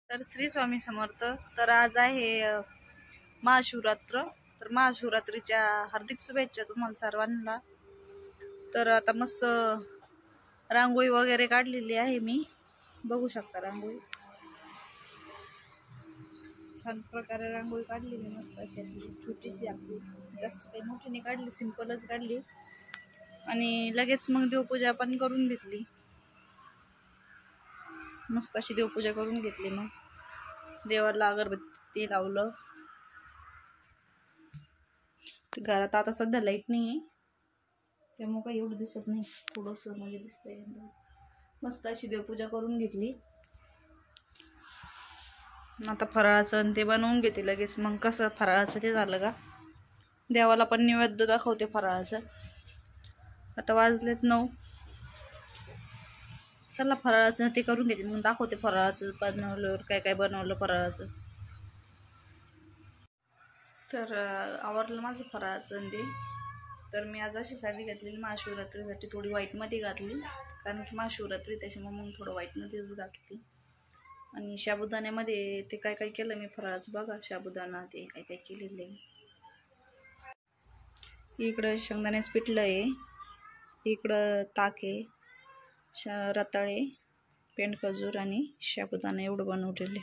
तर श्री स्वामी समर्थ. तर आज आहे महाशिवरात्र. तर महाशिवरात्रीच्या हार्दिक शुभेच्छा तुम्हाला सर्वांना. तर आता मस्त रांगोळी वगैरे काढलेली आहे मी, बघू शकता. रांगोळी छान प्रकारे रांगोळी काढलेली, मस्त अशी आपली छोटीशी, आपली जास्त काही मोठी नाही काढली, सिंपलच काढली. आणि लगेच मग देवपूजा पण करून घेतली, मस्त अशी देवपूजा करून घेतली. मग देवाला अगरबत्ती लावलं. घरात आता सध्या लाईट नाही आहे, त्यामुळे काही एवढं दिसत नाही, थोडंसं म्हणजे दिसतंय. मस्त अशी देवपूजा करून घेतली. आता फराळाचं आणि ते बनवून घेते लगेच. मग कसं फराळाचं ते झालं का, देवाला पण नैवेद्य दाखवते फराळाचं. आता वाजलेत 9. चला फराळाचं ते करून घेते, मग दाखवते फराळाचं बनवल्यावर काय काय बनवलं फराळाचं. तर आवरलं माझं फराळाचं ते. तर मी आज अशी साडी घातलेली महाशिवरात्रीसाठी, थोडी व्हाईटमध्ये घातली, कारण की महाशिवरात्री त्याच्यामुळे मग थोडं व्हाईटमध्येच घातली. आणि साबुदाण्यामध्ये ते काय काय केलं मी फराळाचं बघा. साबुदाणा ते काय काय केलेलं आहे. इकडं शेंगदाण्याचं पिठलं आहे, इकडं ताक आहे, रताळे, पेंडखजूर आणि साबुदाणा एवढं बनवलेले.